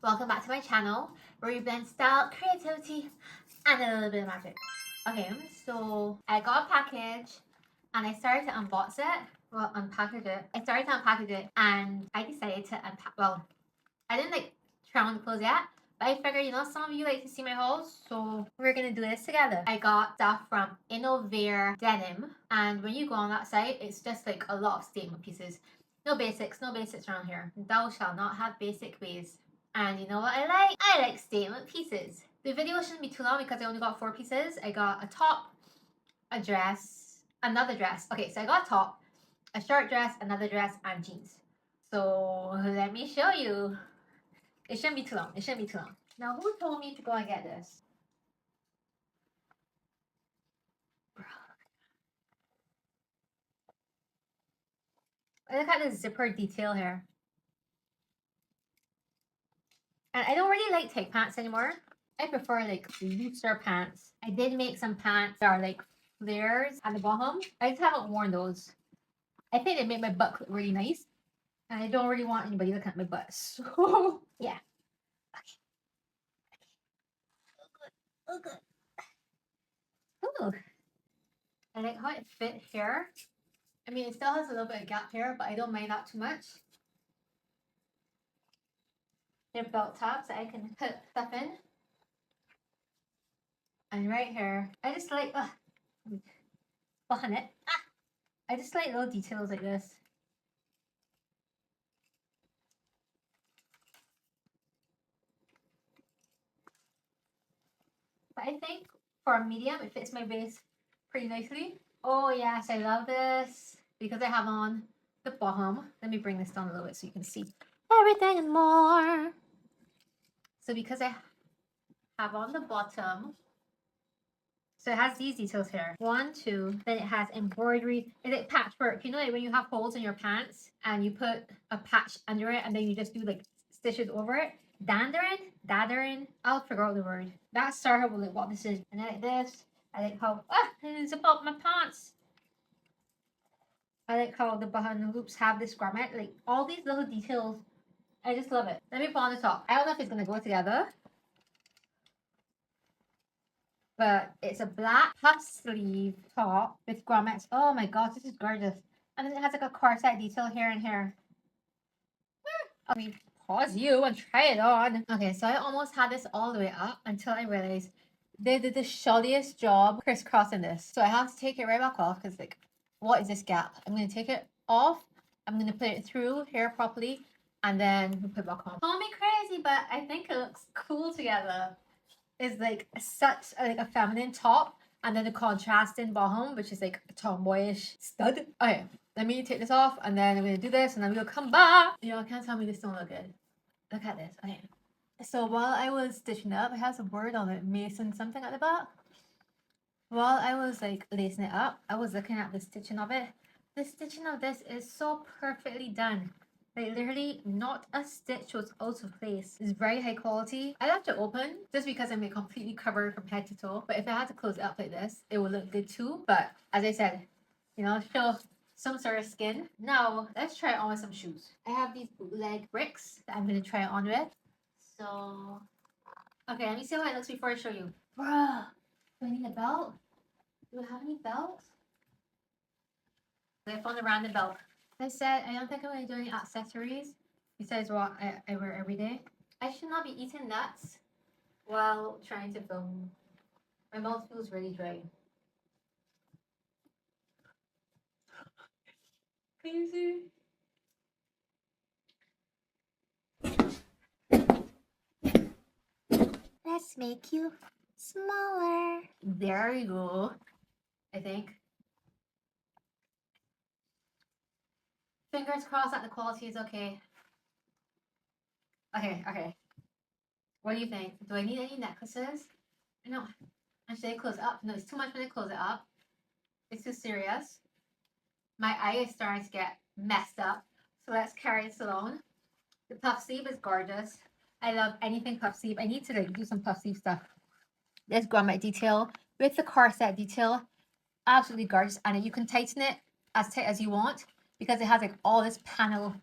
Welcome back to my channel where we blend style, creativity, and a little bit of magic. Okay, so I got a package and I started to unbox it. Well, unpackage it. I started to unpackage it and I decided to unpack. Well, I didn't try on the clothes yet, but I figured, some of you like to see my hauls, so we're gonna do this together. I got stuff from Innovare Denim, and when you go on that site, it's just like a lot of statement pieces. No basics around here. Thou shall not have basic ways. And you know what I like? I like statement pieces. The video shouldn't be too long because I only got 4 pieces. I got a top, a dress, another dress. Okay, so I got a top, a short dress, another dress, and jeans. So let me show you. It shouldn't be too long. Now, who told me to go and get this? Look at the zipper detail here. And I don't really like tight pants anymore. I prefer like looser pants. I did make some pants that are like flares at the bottom. I just haven't worn those. I think they make my butt look really nice. And I don't really want anybody looking at my butt. So yeah. Okay. Oh good. Ooh. I like how it fit here. I mean, it still has a little bit of gap here, but I don't mind that too much. They're belt tabs that I can put stuff in. And right here, I just like, behind it. I just like little details like this. But I think for a medium, it fits my waist pretty nicely. Oh yes, I love this because I have on the bottom. Let me bring this down a little bit so you can see everything and more. So because I have on the bottom, so it has these details here. 1, 2, then it has embroidery. It's like patchwork. You know, like when you have holes in your pants and you put a patch under it and then you just do like stitches over it. Dathering. I'll figure out the word. That's started with like what this is. And I like this. I like how it's about my pants. I like how the button loops have this grommet. Like all these little details. I just love it. Let me put on the top. I don't know if it's gonna go together. But it's a black puff sleeve top with grommets. Oh my gosh, this is gorgeous. And then it has like a corset detail here and here. Let me pause you and try it on. Okay, so I almost had this all the way up until I realized they did the shoddiest job crisscrossing this. So I have to take it right back off because like, what is this gap? I'm going to take it off. I'm going to put it through here properly and then put it back on. Call me crazy, but I think it looks cool together. Is like such a feminine top and then the contrasting bottom, which is like a tomboyish stud. Okay, let me take this off and then I'm gonna do this and then we'll come back. Y'all can't tell me this don't look good. Look at this. Okay. So while I was stitching it up, it has a word on it, Mason something at the back. While I was like lacing it up, I was looking at the stitching of it. The stitching of this is so perfectly done. Like literally not a stitch was out of place. It's very high quality. I left it open just because I'm completely covered from head to toe. But if I had to close it up like this, it would look good too. But as I said, show some sort of skin. Now let's try it on with some shoes. I have these bootleg bricks that I'm gonna try it on with. So okay, let me see how it looks before I show you. Bruh, do I need a belt? Do I have any belts? I found a random belt. I said I don't think I'm going to do any accessories besides what I wear every day. I should not be eating nuts while trying to film. My mouth feels really dry. Can you see? Let's make you smaller. There you go. I think. Fingers crossed that the quality is okay. Okay. What do you think? Do I need any necklaces? No. And should I close it up? No, it's too much when I close it up. It's too serious. My eye is starting to get messed up. So let's carry this along. The puff sleeve is gorgeous. I love anything puff sleeve. I need to do some puff sleeve stuff. This grommet detail with the corset detail. Absolutely gorgeous. And you can tighten it as tight as you want because it has all this panel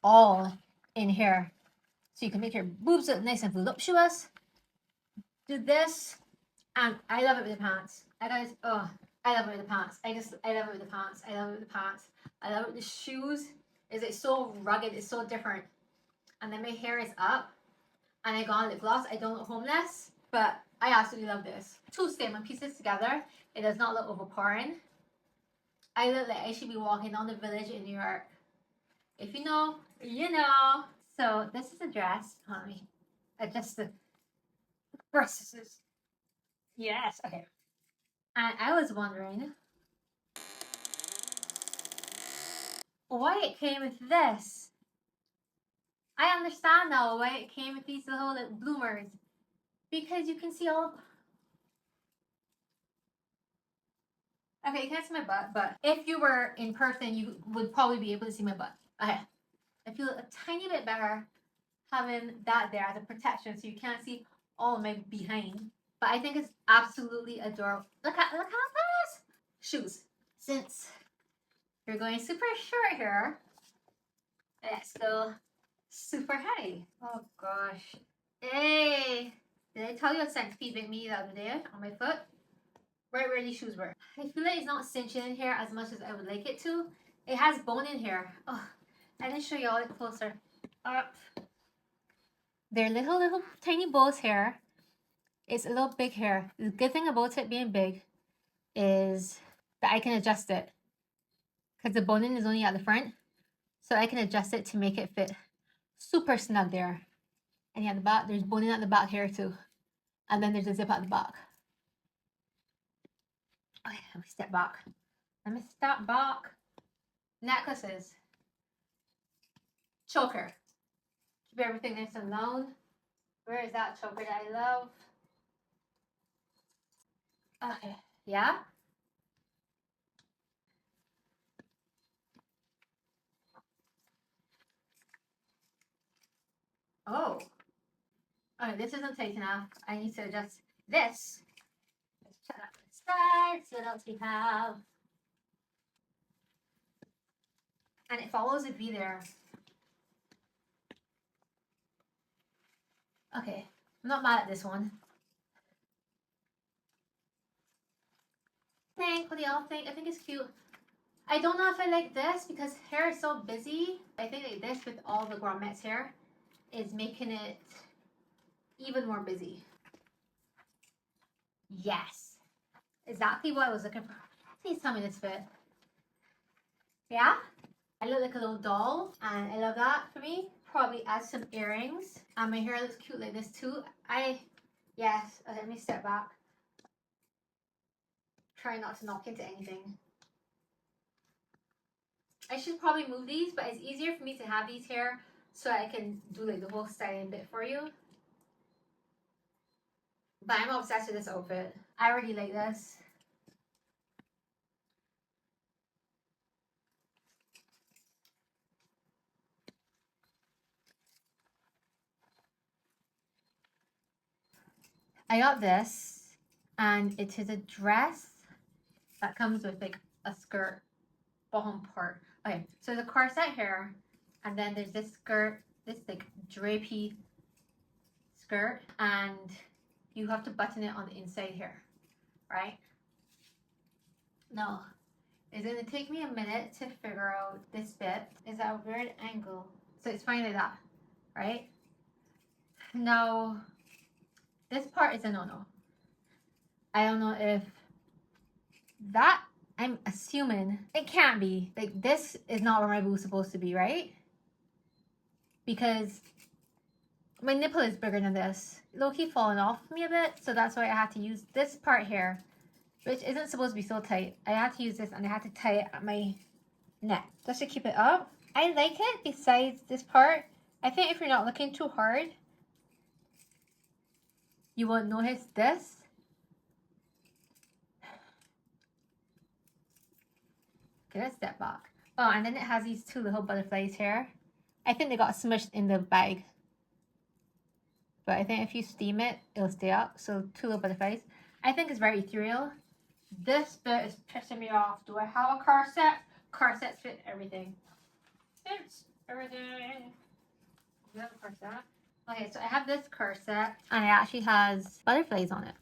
all in here. So you can make your boobs look nice and voluptuous. Do this, and I love it with the pants. I guys, oh, I love it with the pants. I love it with the pants. I love it with the pants. I love it with the shoes. Is it so rugged? It's so different. And then my hair is up, and I got on lip gloss. I don't look homeless, but I absolutely love this. Two statement pieces together. It does not look overpowering. I look like I should be walking down the village in New York. If you know, you know. So this is a dress. Let me adjust the breasts. Yes, okay. And I was wondering why it came with this. I understand now why it came with these little like, bloomers. Because you can see all. Okay, you can't see my butt, but if you were in person, you would probably be able to see my butt. Okay. I feel a tiny bit better having that there as a protection so you can't see all of my behind. But I think it's absolutely adorable. Look at this! Shoes. Since you're going super short here, let's go super high. Oh gosh. Hey! Did I tell you a centipede bit me the other day on my foot? Right where these shoes were. I feel like it's not cinching in here as much as I would like it to. It has bone in here. Oh, I didn't show you all it closer. Up. They're little tiny bows here. It's a little big here. The good thing about it being big is that I can adjust it. Because the boning is only at the front. So I can adjust it to make it fit super snug there. And yeah, the back, there's boning at the back here too. And then there's a zip at the back. Okay, let me step back. Let me step back. Necklaces. Choker. Keep everything nice and long. Where is that choker that I love? Okay, yeah? Oh. Okay, this isn't tight enough. I need to adjust this. Let's check out the sides. What else we have? And it follows a V there. Okay, I'm not mad at this one. What do y'all think? I think it's cute. I don't know if I like this because hair is so busy. I think like this with all the grommets here is making it even more busy. Yes. Exactly what I was looking for. Please tell me this fit. Yeah? I look like a little doll and I love that for me. Probably add some earrings. And my hair looks cute like this too. Yes. Okay, let me step back. Try not to knock into anything. I should probably move these, but it's easier for me to have these here so I can do like the whole styling bit for you. But I'm obsessed with this outfit. I already like this. I got this, and it is a dress that comes with like a skirt bottom part. Okay, so the corset here, and then there's this skirt, this like drapey skirt, and you have to button it on the inside here, right? No, it's gonna take me a minute to figure out this bit. Is at a weird angle, so it's fine like that, right? Now, this part is a no-no. I don't know if that, I'm assuming it can't be. Like, this is not where my boob's supposed to be, right? Because my nipple is bigger than this. Low-key falling off me a bit, so that's why I had to use this part here, which isn't supposed to be so tight. I had to use this and I had to tie it at my neck just to keep it up. I like it besides this part. I think if you're not looking too hard, you won't notice this. Okay, let's step back. Oh, and then it has these two little butterflies here. I think they got smushed in the bag. But I think if you steam it, it'll stay up. So two little butterflies. I think it's very ethereal. This bit is pissing me off. Do I have a corset? Corsets fit everything. Fits everything. Do you have a corset? Okay, so I have this corset and it actually has butterflies on it.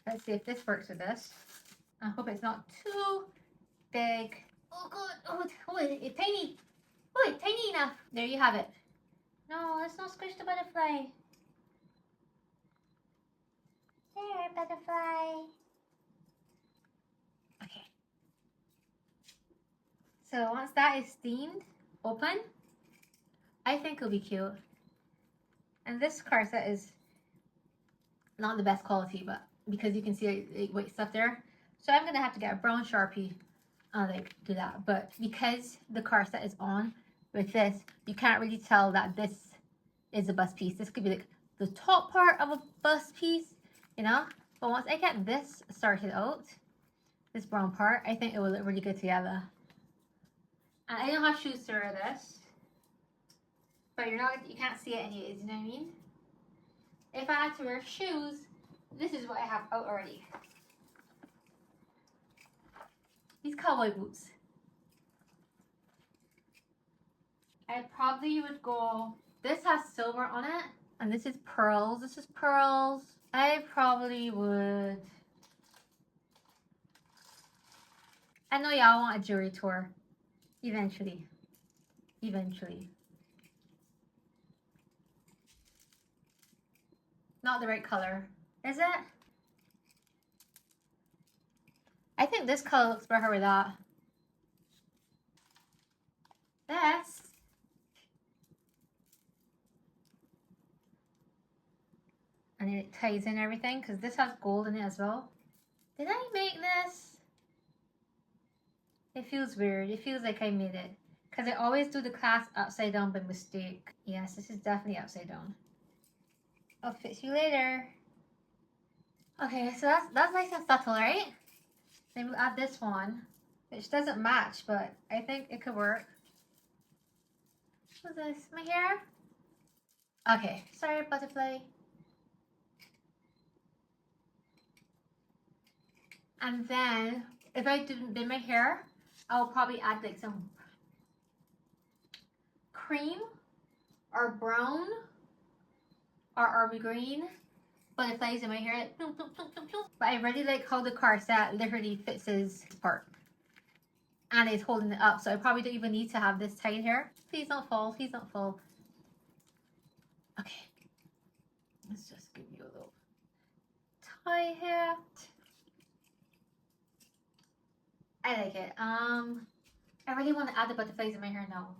Let's see if this works with this. I hope it's not too big. Oh god, oh it's tiny. Oh, it's tiny enough. There you have it. No, let's not squish the butterfly. There, butterfly. Okay. So once that is steamed, open, I think it'll be cute. And this corset is not the best quality, but because you can see like white stuff there. So I'm gonna have to get a brown Sharpie and like do that. But because the corset is on with this, you can't really tell that this is a bust piece. This could be like the top part of a bust piece, you know? But once I get this started out, this brown part, I think it will look really good together. And I don't have shoes to wear this, but you can't see it anyways, you know what I mean? If I had to wear shoes, this is what I have out already. These cowboy boots. I probably would go, this has silver on it, and this is pearls. This is pearls. I probably would, I know y'all want a jewelry tour. Eventually. Eventually. Not the right color. Is it? I think this color looks better with that. This. And it ties in everything because this has gold in it as well. Did I make this? It feels weird. It feels like I made it. Because I always do the clasp upside down by mistake. Yes, this is definitely upside down. I'll fix you later. Okay, so that's nice and subtle, right? Then we'll add this one, which doesn't match, but I think it could work. What's this? My hair? Okay, sorry, butterfly. And then, if I did my hair, I'll probably add like some cream or brown or army green butterflies in my hair. Like, boom, boom, boom, boom, boom. But I really like how the corset literally fits this part. And it's holding it up, so I probably don't even need to have this tight here. Please don't fall, please don't fall. Okay, let's just give you a little tie here. I like it. I really want to add the butterflies in my hair now,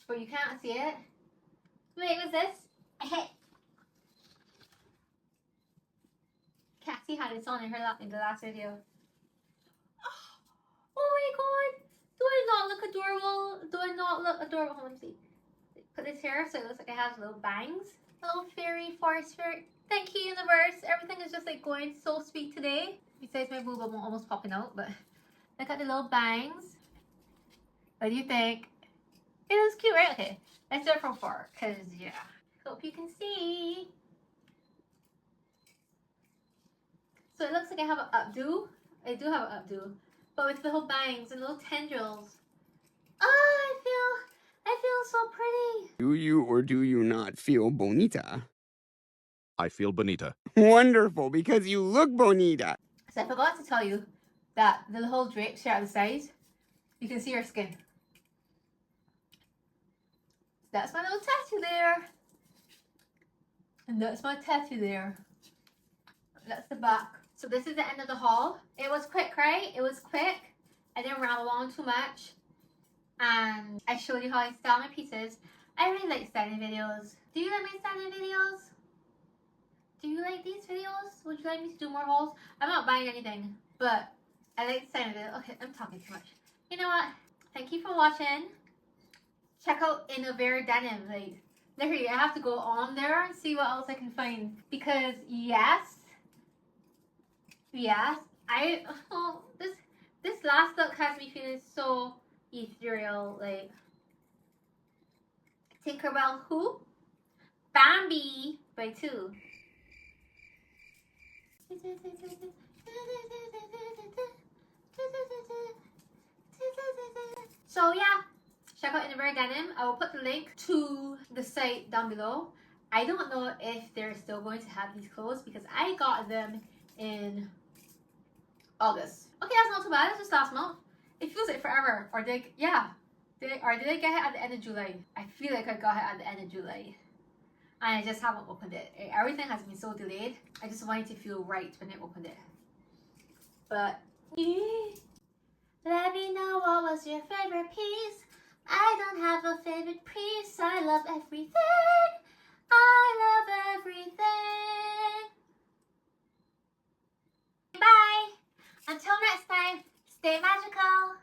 but you can't see it. Wait, what's this? Can't see how it's on in the last video. Oh my god! Do I not look adorable? Do I not look adorable? Hold on, let me see. Put this here so it looks like it has little bangs. Little fairy forest fairy. Thank you, universe. Everything is just like going so sweet today. Besides my boob almost popping out, but look at the little bangs. What do you think? It looks cute, right? Okay, let's do it from far, cause yeah. Hope you can see. So it looks like I have an updo. I do have an updo, but with little bangs and little tendrils. Oh, I feel so pretty. Do you or do you not feel bonita? I feel bonita. Wonderful, because you look bonita. So I forgot to tell you that the little drapes here at the sides, you can see your skin. That's my little tattoo there. And that's my tattoo there. That's the back. So this is the end of the haul. It was quick, right? It was quick. I didn't ramble on too much. And I showed you how I style my pieces. I really like styling videos. Do you like my styling videos? Do you like these videos? Would you like me to do more hauls? I'm not buying anything, but I like styling videos. Okay, I'm talking too much. You know what? Thank you for watching. Check out Innovare Denim. Like, literally, I have to go on there and see what else I can find. Because yes, this last look has me feeling so ethereal. Like, Tinkerbell who? Bambi by 2. So yeah, check out Innovare Denim. I will put the link to the site down below. I don't know if they're still going to have these clothes because I got them in August. Okay, that's not too bad. That's just last month. It feels like forever. Or did I get it at the end of July? I feel like I got it at the end of July. And I just haven't opened it. Everything has been so delayed. I just wanted to feel right when I opened it. But let me know, what was your favorite piece? I don't have a favorite piece. I love everything. I love everything. Bye. Until next time, stay magical.